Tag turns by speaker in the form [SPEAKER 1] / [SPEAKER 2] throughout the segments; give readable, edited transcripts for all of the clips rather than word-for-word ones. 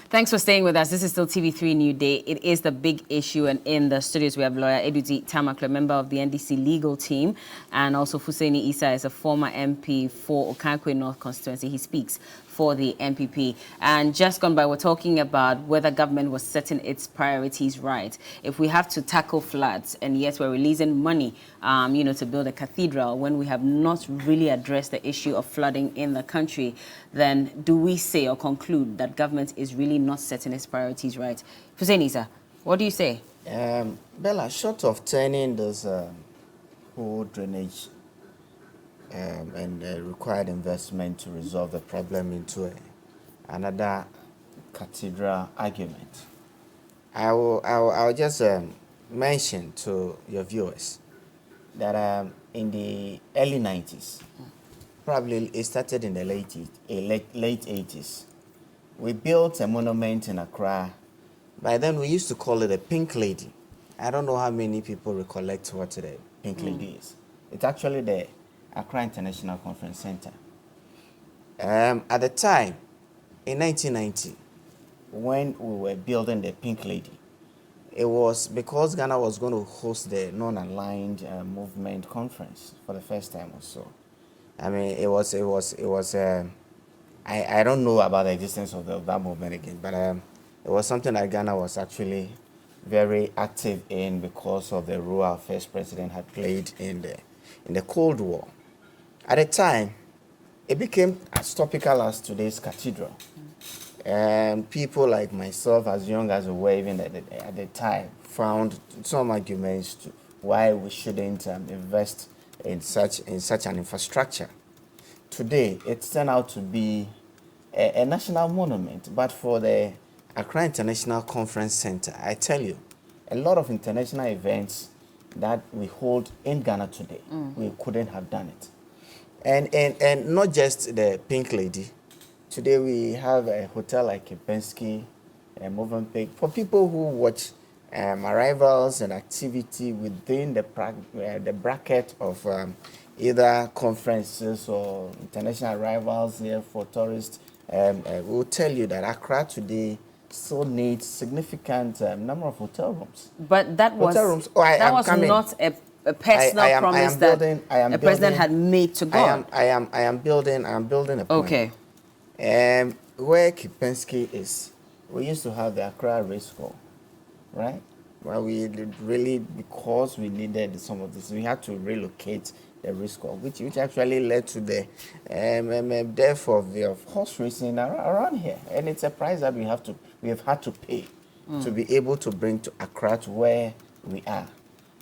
[SPEAKER 1] Thanks for staying with us. This is still TV3Newday. It is the big issue, and in the studios we have lawyer Eduzi Tamaklo, member of the NDC legal team, and also Fuseni Issa is a former MP for Okankwe North constituency. He speaks for the MPP. And just gone by, we're talking about whether government was setting its priorities right. If we have to tackle floods, and yes, we're releasing money, to build a cathedral when we have not really addressed the issue of flooding in the country, then do we say or conclude that government is really not setting its priorities right? Hussein Issa, what do you say?
[SPEAKER 2] Bella, short of turning this whole drainage and required investment to resolve the problem into another cathedral argument, I'll just mention to your viewers that in the early 90s, probably it started in the late 80s, we built a monument in Accra. By then, we used to call it a Pink Lady. I don't know how many people recollect what the Pink Lady is. It's actually the Accra International Conference Center. At the time, in 1990, when we were building the Pink Lady, it was because Ghana was going to host the non-aligned movement conference for the first time or so. I mean, it was. I don't know about the existence of that movement again, but it was something that Ghana was actually very active in because of the role our first president had played in the Cold War. At the time, it became as topical as today's cathedral. And people like myself, as young as we were even at the time, found some arguments to why we shouldn't invest in such an infrastructure. Today, it's turned out to be a national monument, but for the Accra International Conference Center, I tell you, a lot of international events that we hold in Ghana today, we couldn't have done it. And not just the Pink Lady. Today we have a hotel like Kempinski, Movenpick, for people who watch arrivals and activity within the bracket of either conferences or international arrivals here for tourists. We'll tell you that Accra today still needs significant number of hotel rooms.
[SPEAKER 1] But that was not a personal promise that a president had made to God.
[SPEAKER 2] I am building a point.
[SPEAKER 1] Okay.
[SPEAKER 2] Where Kempinski is, we used to have the Accra race hall, right? Well, we really, because we needed some of this, we had to relocate the race hall, which actually led to the death of horse racing around here, and it's a price that we have had to pay to be able to bring to Accra to where we are.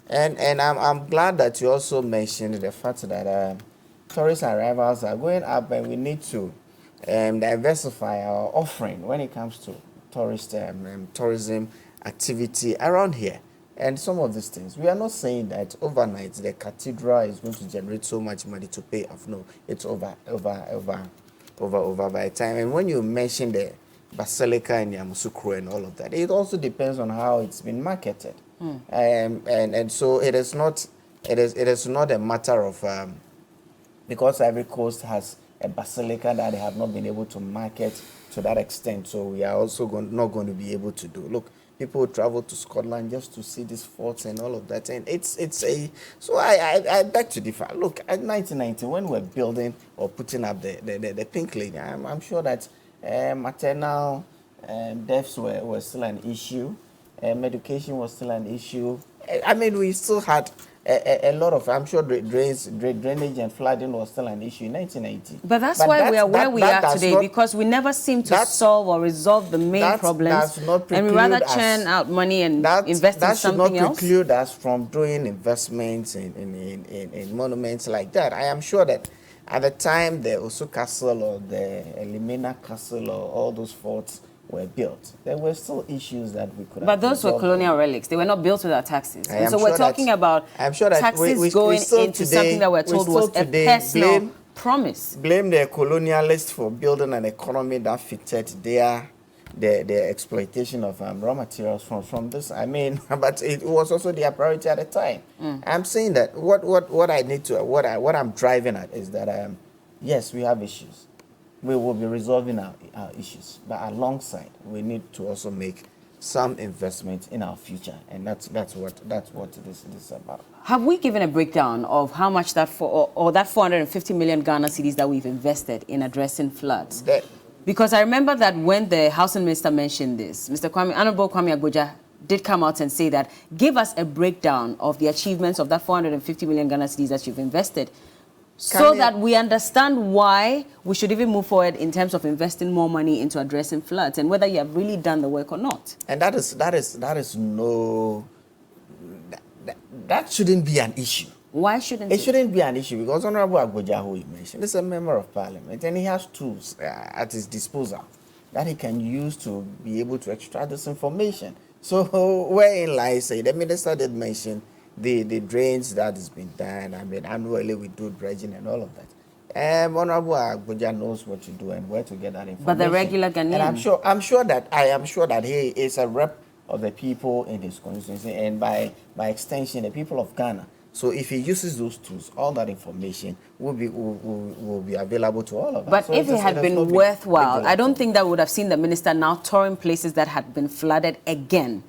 [SPEAKER 2] And I'm glad that you also mentioned the fact that tourist arrivals are going up, and we need to diversify our offering when it comes to tourism activity around here. And some of these things, we are not saying that overnight the cathedral is going to generate so much money to pay off. No, it's over by time. And when you mention the Basilica in Yamoussoukro and all of that, it also depends on how it's been marketed. And so it is not a matter of because every coast has a basilica that they have not been able to market to that extent. So we are also not going to be able to do. Look, people travel to Scotland just to see these forts and all of that. And so I beg to differ. Look, at 1990, when we're building or putting up the Pink Lady, I'm sure that maternal deaths were still an issue. Medication was still an issue. I mean, we still had a lot of, I'm sure drainage and flooding was still an issue in 1990.
[SPEAKER 1] But that's why we are where we are today, because we never seem to solve or resolve the main problems. And we rather churn out money and invest in something else. That should not
[SPEAKER 2] preclude us from doing investments in monuments like that. I am sure that at the time the Osu Castle or the Elimina Castle or all those forts were built, there were still issues that we could have.
[SPEAKER 1] But those were colonial relics. They were not built without taxes. And so we're talking about taxes going into something that we're told was a personal promise.
[SPEAKER 2] Blame the colonialists for building an economy that fitted the exploitation of raw materials from this. I mean, but it was also their priority at the time. I'm saying that what I'm driving at is that yes, we have issues. we will be resolving our issues. But alongside, we need to also make some investment in our future, and that's what this is about.
[SPEAKER 1] Have we given a breakdown of how much that that 450 million Ghana cedis that we've invested in addressing floods? Because I remember that when the housing minister mentioned this, Honorable Kwame Agboja did come out and say that, give us a breakdown of the achievements of that 450 million Ghana cedis that you've invested, so that we understand why we should even move forward in terms of investing more money into addressing floods, and whether you have really done the work or not. And
[SPEAKER 2] that shouldn't be an issue.
[SPEAKER 1] Why shouldn't it?
[SPEAKER 2] It shouldn't be an issue because Honorable Agboja, who you mentioned, is a member of parliament, and he has tools at his disposal that he can use to be able to extract this information. So wherein lies, the minister did mention the drains that has been done. I mean, annually we do dredging and all of that. Honorable Agboja knows what to do and where to get that information.
[SPEAKER 1] But the regular Ghanaian,
[SPEAKER 2] and I am sure that he is a rep of the people in his constituency, and by extension, the people of Ghana. So if he uses those tools, all that information will be available to all of us.
[SPEAKER 1] But
[SPEAKER 2] so
[SPEAKER 1] if it had been worthwhile, I don't think that would have seen the minister now touring places that had been flooded again,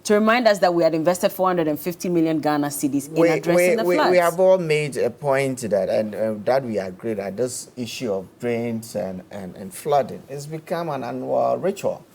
[SPEAKER 1] to remind us that we had invested 450 million Ghana cedis in addressing the floods.
[SPEAKER 2] We have all made a point that, and that we agree that this issue of drains and flooding has become an annual ritual.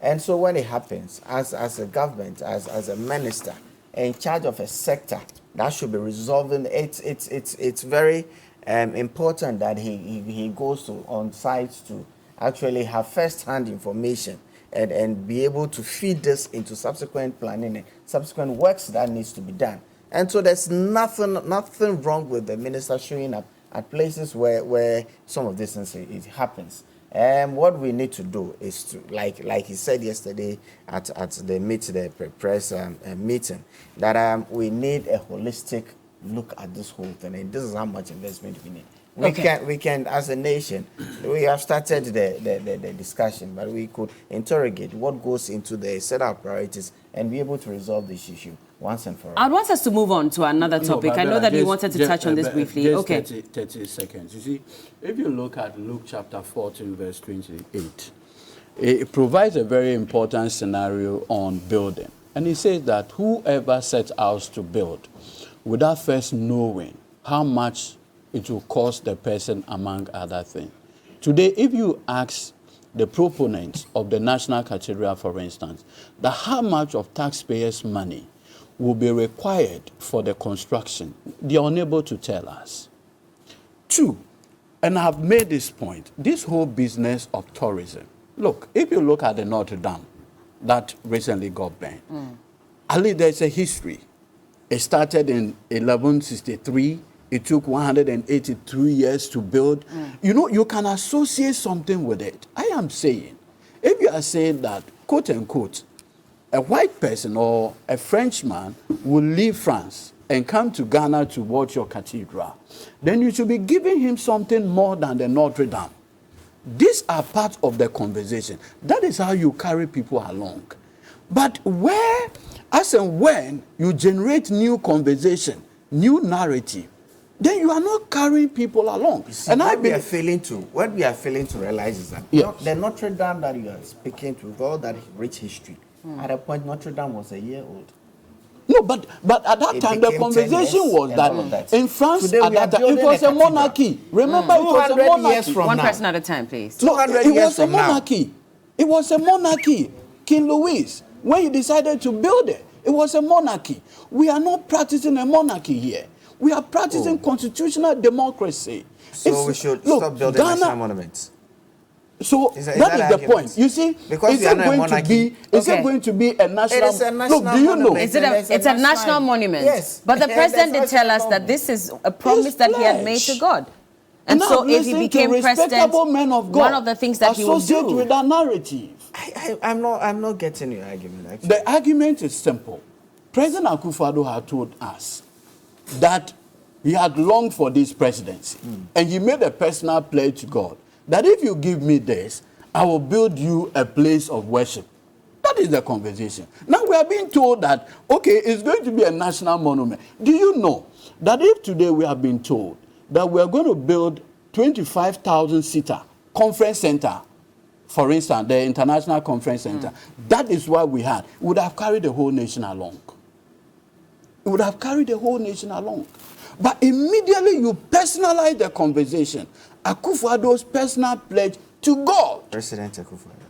[SPEAKER 2] And so when it happens, as a government, as a minister in charge of a sector that should be resolving, it's very important that he goes on sites to actually have first-hand information and be able to feed this into subsequent planning and subsequent works that needs to be done. And so there's nothing wrong with the minister showing up at places where some of this things it happens. What we need to do is to, like he said yesterday at the press meeting, that we need a holistic look at this whole thing, and this is how much investment we need. We can, as a nation, we have started the discussion, but we could interrogate what goes into the set of priorities and be able to resolve this issue once and for all.
[SPEAKER 1] I want us to move on to another topic. I know that you wanted to touch on this briefly. Okay.
[SPEAKER 3] 30 seconds. You see, if you look at Luke chapter 14, verse 28, it provides a very important scenario on building. And it says that whoever sets out to build without first knowing how much it will cost the person, among other things. Today, if you ask the proponents of the National Cathedral, for instance, that how much of taxpayers' money will be required for the construction, they are unable to tell us. Two, and I've made this point, this whole business of tourism. Look, if you look at the Notre Dame that recently got burned, Ali, there's a history. It started in 1163. It took 183 years to build. You know, you can associate something with it. I am saying, if you are saying that, quote unquote, a white person or a Frenchman will leave France and come to Ghana to watch your cathedral, then you should be giving him something more than the Notre Dame. These are part of the conversation. That is how you carry people along. But where, as and when you generate new conversation, new narrative, then you are not carrying people along.
[SPEAKER 2] See, and what we are failing to realize is that the Notre Dame that you are speaking to, with all that rich history, at a point Notre Dame was a year old.
[SPEAKER 3] No, but at that time the conversation was that in France at that time it was a monarchy. Remember, it was a monarchy.
[SPEAKER 1] One person at a time, please.
[SPEAKER 3] No, it was a monarchy. It was a monarchy. King Louis, when he decided to build it, it was a monarchy. We are not practicing a monarchy here. We are practicing constitutional democracy.
[SPEAKER 2] So we should stop building national monuments.
[SPEAKER 3] So that is the point. You see,
[SPEAKER 2] because is
[SPEAKER 3] it going to be a national?
[SPEAKER 2] It is a national
[SPEAKER 3] look, do you know?
[SPEAKER 1] It's a national monument.
[SPEAKER 2] Yes.
[SPEAKER 1] But the president did tell us that this is a promise that he had made to God. And
[SPEAKER 3] now,
[SPEAKER 1] so if he became president,
[SPEAKER 3] men of God,
[SPEAKER 1] one of the things that he would do.
[SPEAKER 3] Associate with that narrative.
[SPEAKER 2] I'm not getting your argument, actually.
[SPEAKER 3] The argument is simple. President Akufo-Addo had told us that he had longed for this presidency. And he made a personal pledge to God that if you give me this, I will build you a place of worship. That is the conversation. Now we are being told that, okay, it's going to be a national monument. Do you know that if today we have been told that we are going to build 25,000 seater conference center, for instance, the International Conference Center, that is what we had. We would have carried the whole nation along. It would have carried the whole nation along. But immediately you personalize the conversation. Akufo-Addo's personal pledge to God.
[SPEAKER 2] President Akufo-Addo.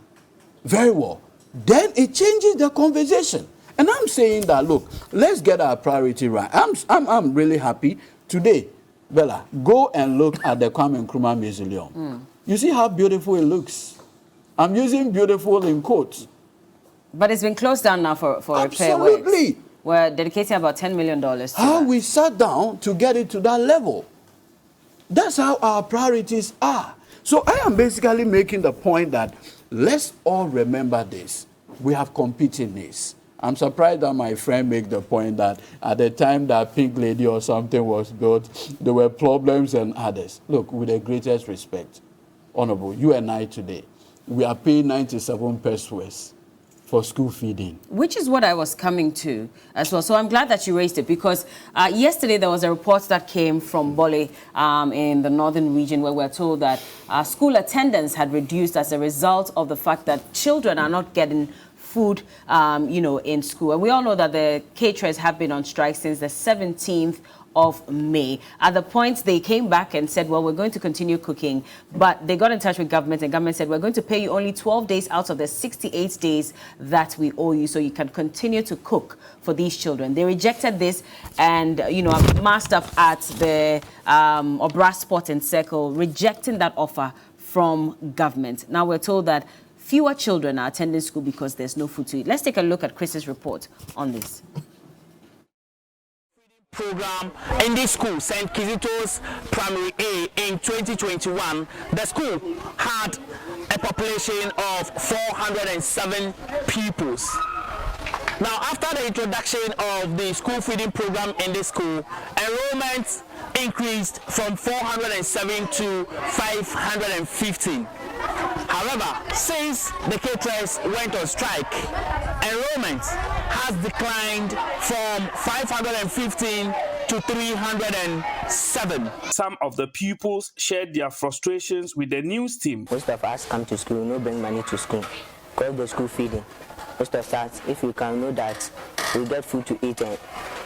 [SPEAKER 3] Very well. Then it changes the conversation. And I'm saying that, look, let's get our priority right. I'm really happy. Today, Bella, go and look at the Kwame Nkrumah Mausoleum. You see how beautiful it looks? I'm using beautiful in quotes.
[SPEAKER 1] But it's been closed down now for repair works.
[SPEAKER 3] Absolutely.
[SPEAKER 1] We're dedicating about $10 million to
[SPEAKER 3] how
[SPEAKER 1] that.
[SPEAKER 3] we sat down to get it to that level. That's how our priorities are. So I am basically making the point that let's all remember this. We have competing needs. I'm surprised that my friend made the point that at the time that Pink Lady or something was built, there were problems and others. Look, with the greatest respect, Honorable, you and I today, we are paying 97 pesos for school feeding.
[SPEAKER 1] Which is what I was coming to as well. So I'm glad that you raised it, because yesterday there was a report that came from Bole in the northern region where we're told that school attendance had reduced as a result of the fact that children are not getting food, in school. And we all know that the caterers have been on strike since the 17th of May. At the point they came back and said, well, we're going to continue cooking, but they got in touch with government, and government said, we're going to pay you only 12 days out of the 68 days that we owe you, so you can continue to cook for these children. They rejected this and, have massed up at the Obra Sport and Circle, rejecting that offer from government. Now we're told that fewer children are attending school because there's no food to eat. Let's take a look at Chris's report on this.
[SPEAKER 4] Program in this school, St. Kizito's Primary A, in 2021, the school had a population of 407 pupils. Now, after the introduction of the school feeding program in this school, enrollment increased from 407 to 515. However, since the caterers went on strike, enrollment has declined from 515 to 307.
[SPEAKER 5] Some of the pupils shared their frustrations with the news team.
[SPEAKER 6] Most of us come to school, no bring money to school, because the school feeding. Most of us, if we can know that we get food to eat and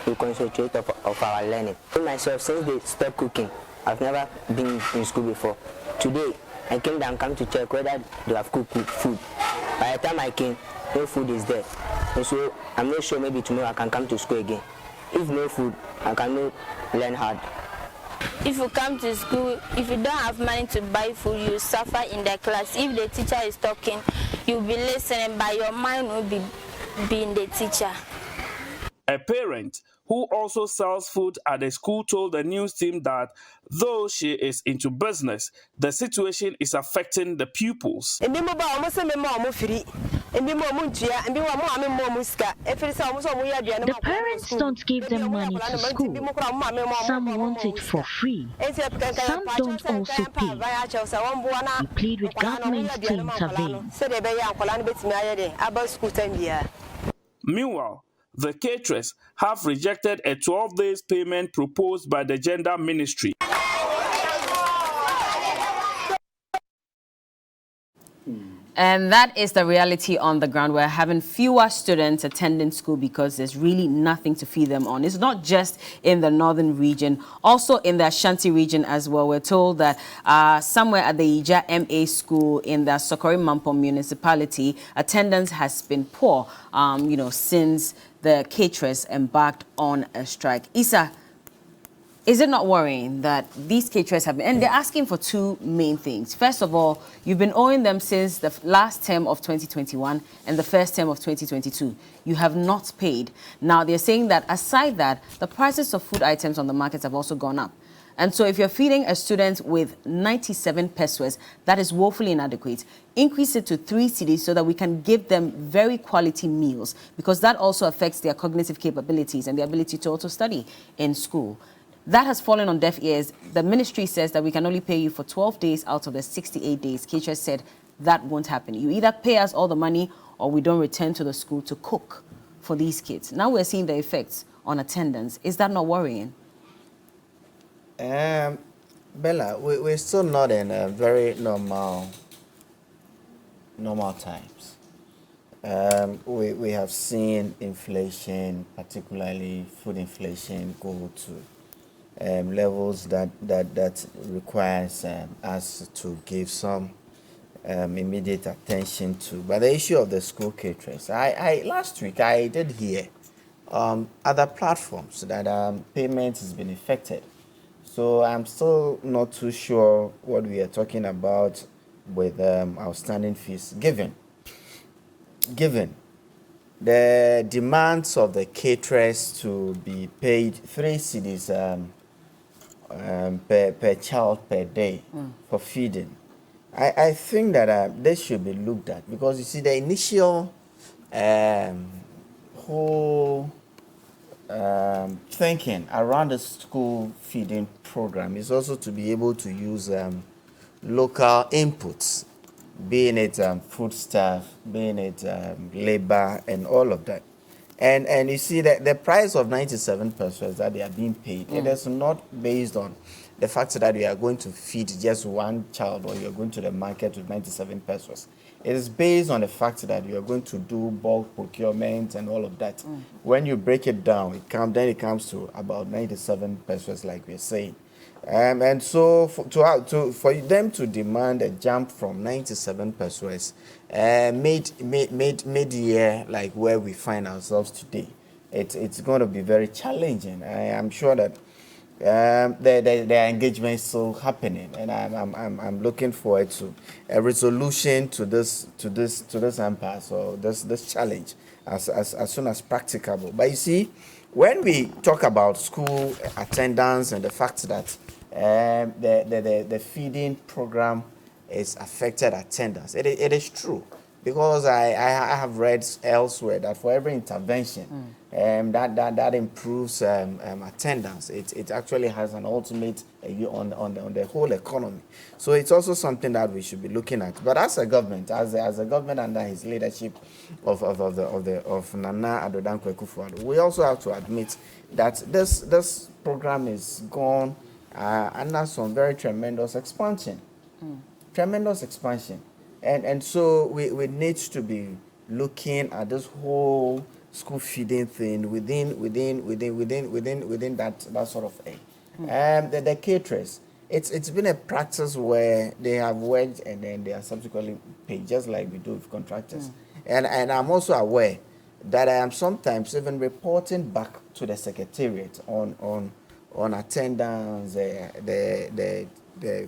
[SPEAKER 6] we concentrate of our learning. For myself, since they stopped cooking, I've never been in school before. Today, I came down, come to check whether they have cooked food. By the time I came, no food is there. And so I'm not sure, maybe tomorrow I can come to school again. If no food, I cannot learn hard.
[SPEAKER 7] If you come to school, if you don't have money to buy food, you suffer in the class. If the teacher is talking, you'll be listening, but your mind will be in the teacher.
[SPEAKER 5] A parent who also sells food at the school told the news team that though she is into business, the situation is affecting the pupils.
[SPEAKER 8] The
[SPEAKER 9] parents don't give them money to school. Some want it for free. Some don't also pay. We plead with government to intervene.
[SPEAKER 5] Meanwhile, the caterers have rejected a 12 days payment proposed by the Gender Ministry.
[SPEAKER 1] And that is the reality on the ground. We're having fewer students attending school because there's really nothing to feed them on. It's not just in the northern region, also in the Ashanti region as well. We're told that somewhere at the Ija MA school in the Sokori Mampo municipality, attendance has been poor, since the caterers embarked on a strike. Issa, is it not worrying that these caterers have been, and they're asking for two main things. First of all, you've been owing them since the last term of 2021 and the first term of 2022. You have not paid. Now, they're saying that aside that, the prices of food items on the markets have also gone up. And so if you're feeding a student with 97 pesos, that is woefully inadequate. Increase it to 3 cedis so that we can give them very quality meals, because that also affects their cognitive capabilities and the ability to also study in school. That has fallen on deaf ears. The ministry says that we can only pay you for 12 days out of the 68 days. Caterers said that won't happen. You either pay us all the money or we don't return to the school to cook for these kids. Now we're seeing the effects on attendance. Is that not worrying?
[SPEAKER 2] Bella, we're still not in a very normal times. We have seen inflation, particularly food inflation, go to levels that requires us to give some immediate attention to. But the issue of the school caterers, I last week I did hear other platforms that payment has been affected. So I'm still not too sure what we are talking about with outstanding fees given the demands of the caterers to be paid 3 cedis per child per day for feeding. I think that this should be looked at, because you see the initial whole thinking around the school feeding program is also to be able to use local inputs, being it food staff, being it labor, and all of that. And you see that the price of 97 pesos that they are being paid, it is not based on the fact that you are going to feed just one child or you're going to the market with 97 pesos. It is based on the fact that you are going to do bulk procurement and all of that. When you break it down, then it comes to about 97 pesos, like we're saying. And so for them to demand a jump from 97 pesos mid-year, like where we find ourselves today, it's going to be very challenging. I am sure that their engagement is still happening, and I'm looking forward to a resolution to this impasse or this challenge as soon as practicable. But you see, when we talk about school attendance and the fact that the feeding program is affected attendance, it is true, because I have read elsewhere that for every intervention that improves attendance, it actually has an ultimate on the whole economy. So it's also something that we should be looking at. But as a government, as a government under his leadership of Nana Addo Dankwa Akufo-Addo, we also have to admit that this program is gone under some very tremendous expansion. Tremendous expansion. And so we need to be looking at this whole school feeding thing within that sort of thing. The caterers, it's been a practice where they have worked and then they are subsequently paid, just like we do with contractors. And I'm also aware that I am sometimes even reporting back to the secretariat on attendance, the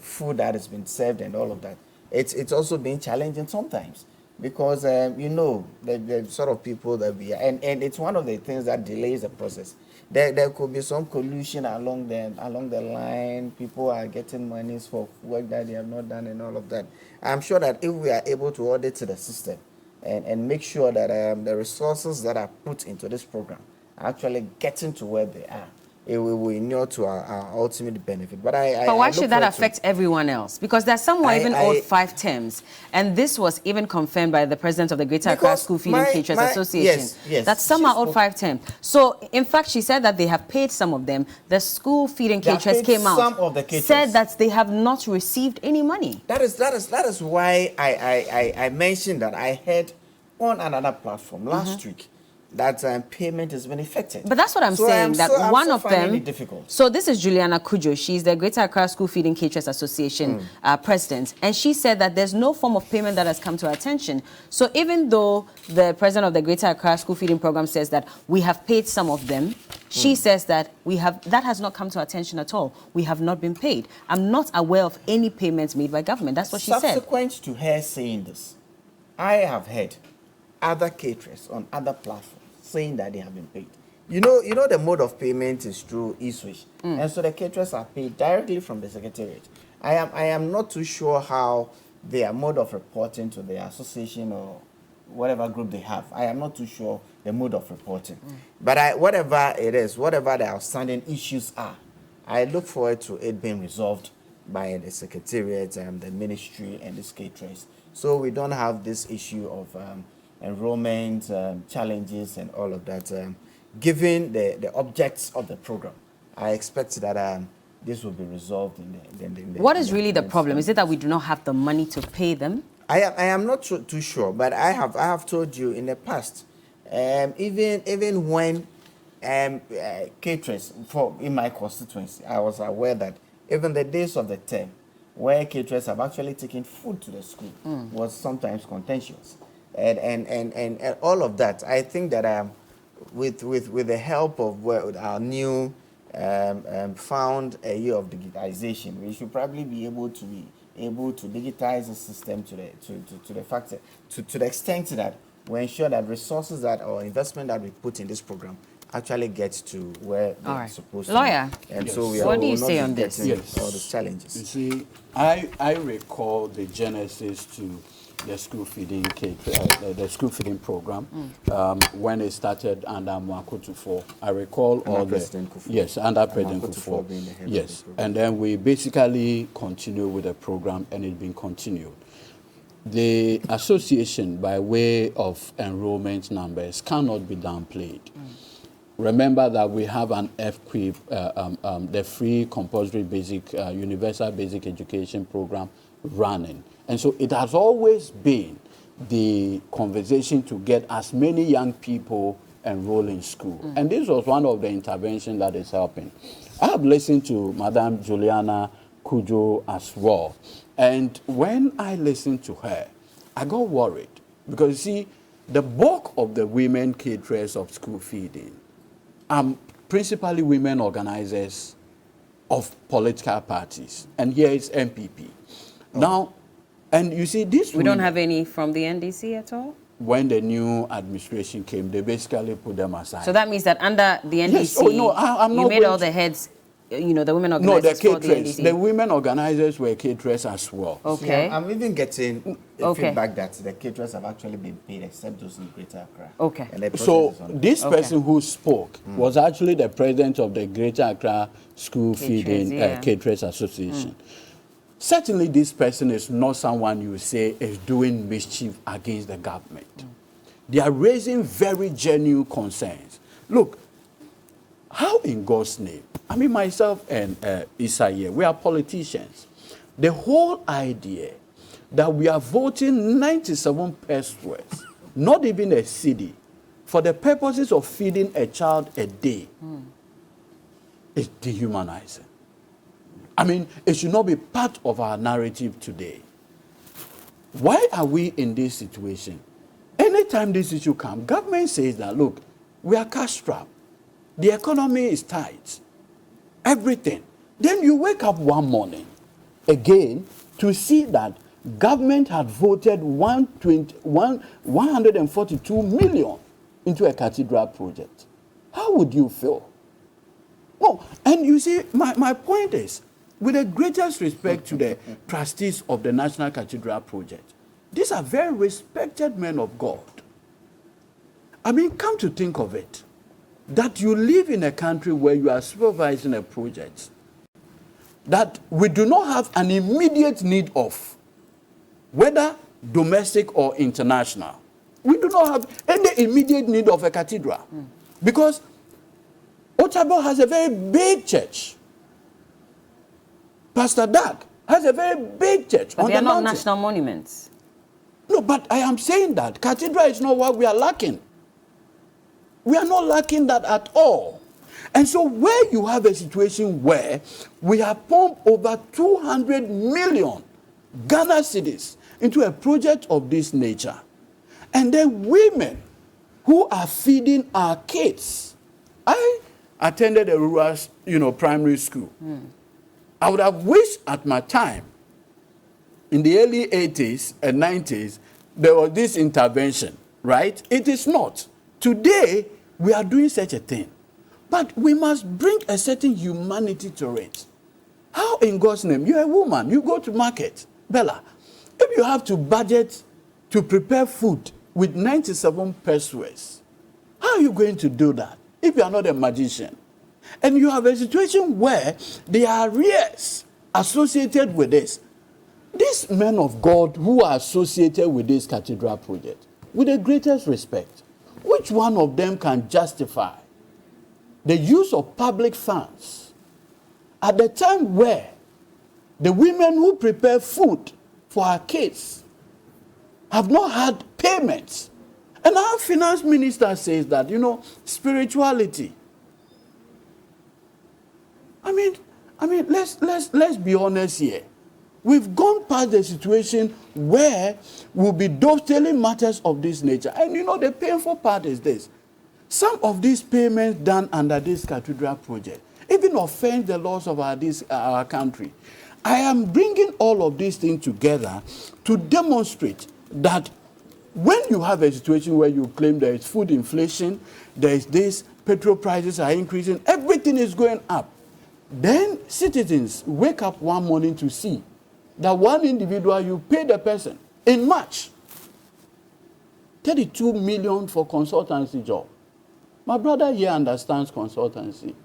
[SPEAKER 2] food that has been served and all of that. It's also been challenging sometimes, because the sort of people that we are, and it's one of the things that delays the process. There could be some collusion along the line. People are getting monies for work that they have not done and all of that. I'm sure that if we are able to audit the system and make sure that the resources that are put into this program are actually getting to where they are, it will inure to our ultimate benefit. But
[SPEAKER 1] why should that affect everyone else? Because there's some who are even owed 5 terms, and this was even confirmed by the president of the Greater Accra School Feeding Caterers Association.
[SPEAKER 2] Yes,
[SPEAKER 1] that some are owed 5 terms. So in fact, she said that they have paid some of them. The school feeding caterers came out,
[SPEAKER 2] some of the caterers
[SPEAKER 1] said that they have not received any money.
[SPEAKER 2] That is why I mentioned that I heard on another platform last week that payment has been affected.
[SPEAKER 1] But that's what I'm saying, that one of them...
[SPEAKER 2] difficult.
[SPEAKER 1] So this is Juliana Kujo. She's the Greater Accra School Feeding Caterers Association president. And she said that there's no form of payment that has come to our attention. So even though the president of the Greater Accra School Feeding Program says that we have paid some of them, she says that that has not come to our attention at all. We have not been paid. I'm not aware of any payments made by government. That's what she said.
[SPEAKER 2] Subsequent to her saying this, I have heard other caterers on other platforms saying that they have been paid. You know the mode of payment is through e-switch, and so the caterers are paid directly from the secretariat. I am not too sure how their mode of reporting to the association or whatever group they have. I am not too sure the mode of reporting. But whatever it is, whatever the outstanding issues are, I look forward to it being resolved by the secretariat and the ministry and the caterers, so we don't have this issue of enrollment challenges and all of that. Given the objects of the program, I expect that this will be resolved in the
[SPEAKER 1] What is really the problem? Is it that we do not have the money to pay them?
[SPEAKER 2] I am not too sure, but I have told you in the past, even when caterers in my constituency, I was aware that even the days of the term where caterers have actually taken food to the school was sometimes contentious, and all of that. I think that with the help of our new found a year of digitization, we should probably be able to digitize the system to the extent that we ensure that resources or investment that we put in this program actually gets to where they're supposed to.
[SPEAKER 1] Lawyer,
[SPEAKER 2] and
[SPEAKER 3] yes.
[SPEAKER 2] so
[SPEAKER 1] what do you say on this?
[SPEAKER 3] Yes.
[SPEAKER 2] All the challenges.
[SPEAKER 3] You see, I recall the genesis to the school feeding the school feeding program when it started under Mwakutufo. I recall all the under President Kufuor. Yes, and then we basically continue with the program, and it's been continued. The association, by way of enrollment numbers, cannot be downplayed. Remember that we have an FQIP, the Free Compulsory Basic Universal Basic Education Program running. And so it has always been the conversation to get as many young people enrolled in school. And this was one of the interventions that is helping. I have listened to Madam Juliana Kujo as well. And when I listened to her, I got worried. Because you see, the bulk of the women caterers of school feeding are principally women organizers of political parties. And here is MPP. Now, and you see, this
[SPEAKER 1] we don't have any from the NDC at all?
[SPEAKER 3] When the new administration came, they basically put them aside.
[SPEAKER 1] So that means that under the NDC,
[SPEAKER 3] yes. Oh, no, I'm not
[SPEAKER 1] you made all the heads, you know, the women organizers.
[SPEAKER 3] No, the
[SPEAKER 1] for
[SPEAKER 3] caterers.
[SPEAKER 1] the NDC.
[SPEAKER 3] The women organizers were caterers as well.
[SPEAKER 1] Okay.
[SPEAKER 2] Yeah, I'm even getting feedback that the caterers have actually been paid, except those in Greater Accra.
[SPEAKER 1] Okay.
[SPEAKER 2] And
[SPEAKER 3] so this person who spoke was actually the president of the Greater Accra School Feeding Caterers Association. Certainly, this person is not someone you say is doing mischief against the government. They are raising very genuine concerns. Look, how in God's name? I mean, myself and Isaiah, we are politicians. The whole idea that we are voting 97 pesos, not even a cedi, for the purposes of feeding a child a day is dehumanizing. I mean, it should not be part of our narrative today. Why are we in this situation? Anytime this issue comes, government says that, look, we are cash-strapped. The economy is tight. Everything. Then you wake up one morning, again, to see that government had voted 142 million into a cathedral project. How would you feel? No, and you see, my point is, with the greatest respect to the trustees of the National Cathedral Project, these are very respected men of God. I mean, come to think of it, that you live in a country where you are supervising a project that we do not have an immediate need of, whether domestic or international. We do not have any immediate need of a cathedral because Otabo has a very big church. Pastor Dak has a very big church.
[SPEAKER 1] But they are not national monuments.
[SPEAKER 3] No, but I am saying that cathedral is not what we are lacking. We are not lacking that at all. And so where you have a situation where we have pumped over 200 million Ghana cedis into a project of this nature, and then women who are feeding our kids. I attended a rural, primary school. I would have wished at my time, in the early 80s and 90s, there was this intervention, right? It is not. Today, we are doing such a thing. But we must bring a certain humanity to it. How in God's name? You're a woman. You go to market. Bella, if you have to budget to prepare food with 97 pesos, how are you going to do that if you are not a magician? And you have a situation where there are arrears associated with this. These men of God who are associated with this cathedral project, with the greatest respect, which one of them can justify the use of public funds at the time where the women who prepare food for our kids have not had payments. And our finance minister says that, you know, spirituality. I mean, let's be honest here. We've gone past the situation where we'll be dovetailing matters of this nature. And you know, the painful part is this. Some of these payments done under this cathedral project even offend the laws of our country. I am bringing all of these things together to demonstrate that when you have a situation where you claim there is food inflation, there is this, petrol prices are increasing, everything is going up, then citizens wake up one morning to see that one individual, you pay the person in March, 32 million for consultancy job. My brother here understands consultancy.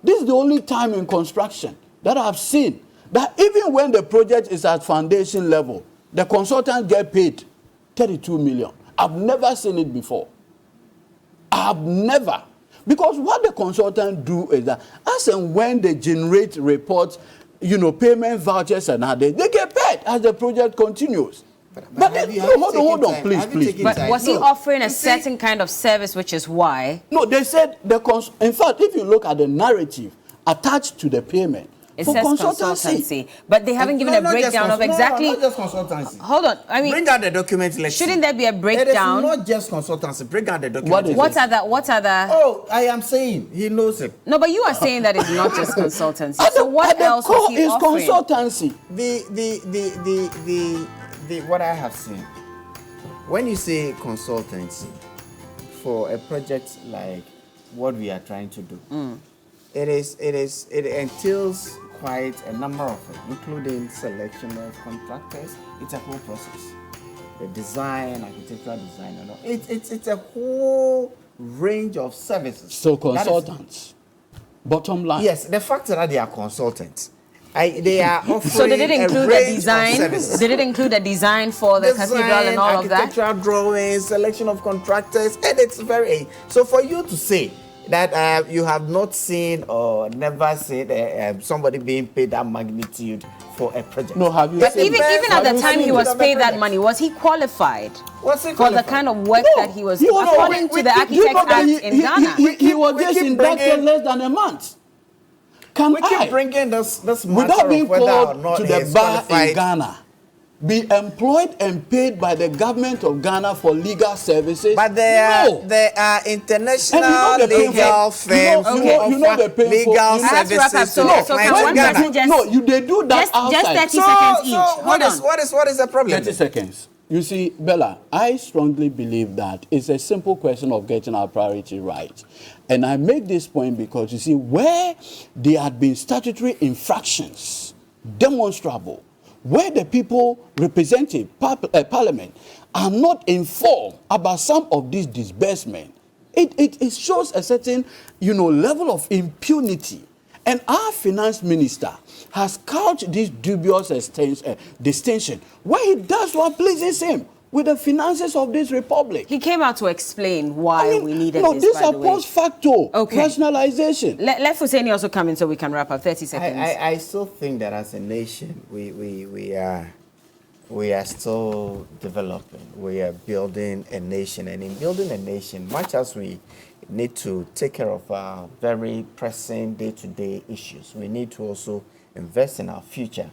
[SPEAKER 3] This is the only time in construction that I've seen that even when the project is at foundation level, the consultants get paid 32 million. I've never seen it before. I've never. Because what the consultants do is that as and when they generate reports, you know, payment vouchers and others, they get paid as the project continues. But hold on, please.
[SPEAKER 1] But was he offering a certain kind of service, which is why?
[SPEAKER 3] No, they said, in fact, if you look at the narrative attached to the payment,
[SPEAKER 1] it says consultancy, but they haven't given a breakdown of exactly.
[SPEAKER 2] Not just consultancy.
[SPEAKER 1] Hold on, I mean,
[SPEAKER 2] bring out the document.
[SPEAKER 1] Shouldn't there be a breakdown?
[SPEAKER 2] It is not just consultancy. Bring out the document.
[SPEAKER 1] What are the?
[SPEAKER 2] Oh, I am saying he knows it.
[SPEAKER 1] No, but you are saying that it's not just consultancy. So what else was he offering?
[SPEAKER 3] Consultancy.
[SPEAKER 2] What I have seen, when you say consultancy for a project like what we are trying to do, it entails quite a number of things, including selection of contractors. It's a whole process. The design, architectural design, and all. It's a whole range of services.
[SPEAKER 3] So consultants, bottom line.
[SPEAKER 2] Yes, the fact that they are consultants. They are offering
[SPEAKER 1] so did it include
[SPEAKER 2] a
[SPEAKER 1] the design? Did it include the design for the cathedral and all of that?
[SPEAKER 2] Architectural drawings, selection of contractors, and it's very. So for you to say that you have not seen or never seen somebody being paid that magnitude for a project.
[SPEAKER 3] No, have you?
[SPEAKER 1] But even at the time he was paid that money, was he qualified? For the kind of work that he was according to the Architect Act in Ghana?
[SPEAKER 3] He was just inducted less than a month.
[SPEAKER 2] We keep bringing this matter
[SPEAKER 3] without being
[SPEAKER 2] of whether or
[SPEAKER 3] called
[SPEAKER 2] not
[SPEAKER 3] to the bar in Ghana, be employed and paid by the government of Ghana for legal services?
[SPEAKER 2] But there are international legal firms who offer legal services to Ghana.
[SPEAKER 3] No, they do that outside.
[SPEAKER 1] Just 30 seconds each.
[SPEAKER 2] Hold on. What is the problem?
[SPEAKER 3] 30 seconds. You see, Bella, I strongly believe that it's a simple question of getting our priority right. And I make this point because, you see, where there had been statutory infractions, demonstrable, where the people representing Parliament are not informed about some of these disbursements, it shows a certain, level of impunity. And our finance minister has couched this dubious distinction where he does what pleases him with the finances of this republic.
[SPEAKER 1] He came out to explain why we needed this,
[SPEAKER 3] these are
[SPEAKER 1] by the way.
[SPEAKER 3] post facto rationalization.
[SPEAKER 1] Let Fuseni also come in so we can wrap up. 30 seconds.
[SPEAKER 2] I still think that as a nation, we are still developing. We are building a nation. And in building a nation, much as we need to take care of our very pressing day-to-day issues, we need to also invest in our future.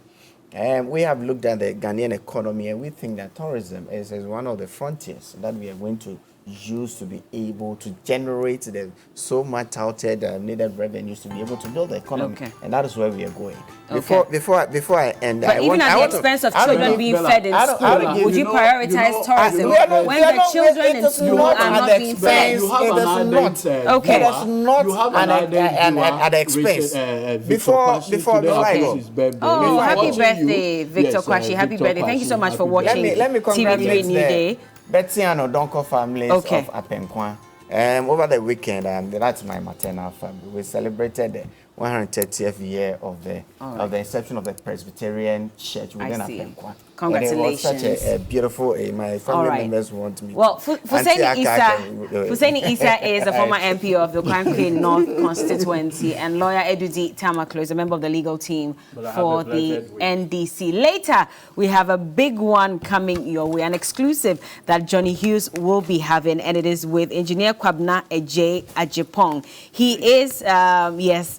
[SPEAKER 2] And we have looked at the Ghanaian economy, and we think that tourism is one of the frontiers that we are going to use to be able to generate the so much touted needed revenues to be able to build the economy. Okay. And that is where we are going. Before I end,
[SPEAKER 1] but even at the expense of children being fed in school, would you prioritize tourism when the children in school are not being fed?
[SPEAKER 2] It is not at the expense. Before I go.
[SPEAKER 1] Oh, happy birthday, Victor Kwashi. Happy birthday. Thank you so much for watching TV3Newday.
[SPEAKER 2] Bettiano Donko families of Apenkwa. Over the weekend, that's my maternal family. We celebrated the 130th year of the inception of the Presbyterian Church within Apenkwa.
[SPEAKER 1] Congratulations.
[SPEAKER 2] And it was such a beautiful, my family members want me.
[SPEAKER 1] Well, Fuseni Issa is a former MP of the Kwankwe North constituency, and lawyer Edudi Tamaklo is a member of the legal team for the NDC. Later, we have a big one coming your way, an exclusive that Johnny Hughes will be having, and it is with engineer Kwabna Ejay Ajipong. He is, yes,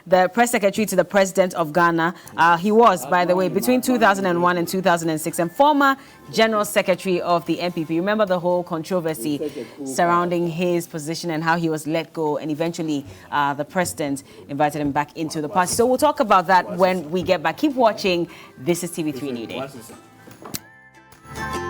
[SPEAKER 1] the press secretary to the president of Ghana. He was, by the way, between 2001 and 2006, and former general secretary of the NPP. Remember the whole controversy surrounding his position and how he was let go, and eventually the president invited him back into the party. So we'll talk about that when we get back. Keep watching. This is TV3 New Day.